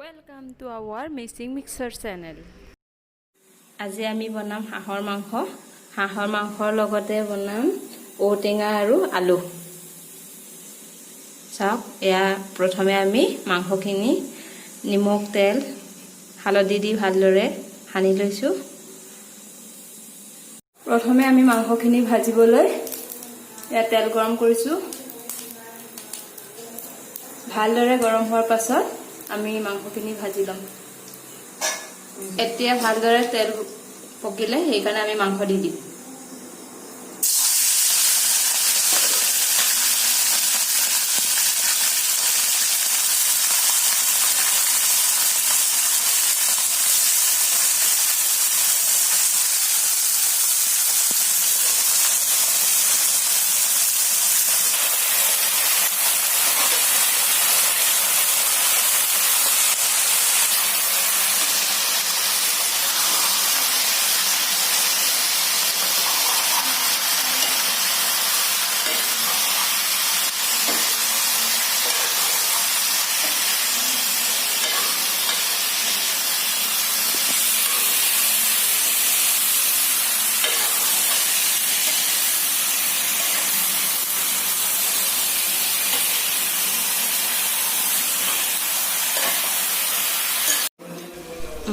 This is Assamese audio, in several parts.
Welcome to our missing mixer channel. আজি আমি বনাম হাঁহৰ মাংস। হাঁহৰ মাংসৰ লগতে বনাম outengar আৰু আলু। চাওক, এয়া প্ৰথমে আমি মাংসখিনি নিমখ তেল হালধি দি ভালদৰে সানি লৈছো। প্ৰথমে আমি মাংসখিনি ভাজিবলৈ এয়া তেল গৰম কৰিছো। ভালদৰে গৰম হোৱাৰ পাছত আমি মাংসখিনি ভাজি লম। এতিয়া ভালদৰে তেল পকিলে সেইকাৰণে আমি মাংস দি দিম।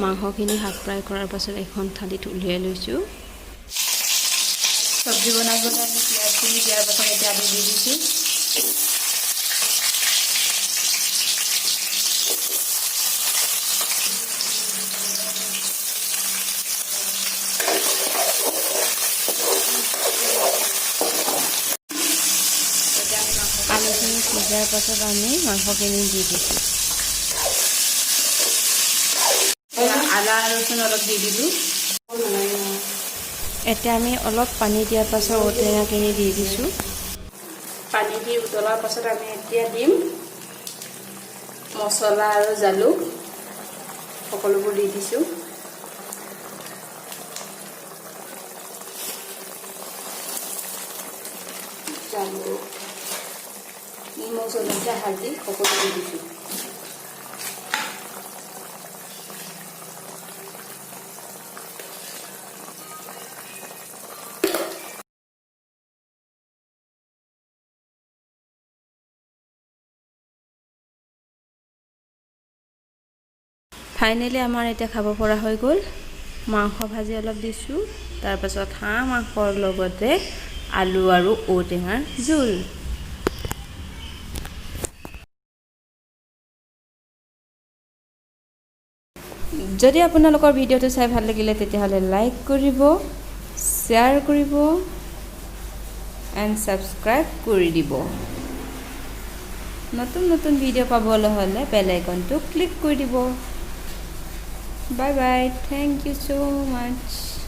মাংসখিনি হাফ ফ্ৰাই কৰাৰ পাছত এখন থালিত উলিয়াই লৈছো। চব্জি বনাবলৈ আমি পিঁয়াজখিনি দিয়াৰ পাছত এতিয়া আলু দি দিছো। আলুখিনি সিজাৰ পাছত আমি মাংসখিনি দি দিছো। আদা ৰচুন অলপ দি দিলো। এতিয়া আমি অলপ পানী দিয়াৰ পাছত outengarখিনি দি দিছো। পানী দি উতলাৰ পাছত আমি এতিয়া দিম মছলা আৰু জালুক সকলোবোৰ দি দিছো। জালুক, নিমখ, জলকীয়া, হালধি সকলো দি দিছো। ফাইনেলি আমাৰ এতিয়া খাব পৰা হৈ গ'ল। মাংস ভাজি অলপ দিছো, তাৰ পাছত হাঁহ মাংসৰ লগতে আলু আৰু outengar জোল। যদি আপোনালোকৰ ভিডিঅ'টো চাই ভাল লাগিলে তেতিয়াহ'লে লাইক কৰিব, শ্বেয়াৰ কৰিব এণ্ড ছাবস্ক্ৰাইব কৰি দিব। নতুন নতুন ভিডিঅ' পাবলৈ হ'লে বেল আইকনটো ক্লিক কৰি দিব। Bye bye. Thank you so much.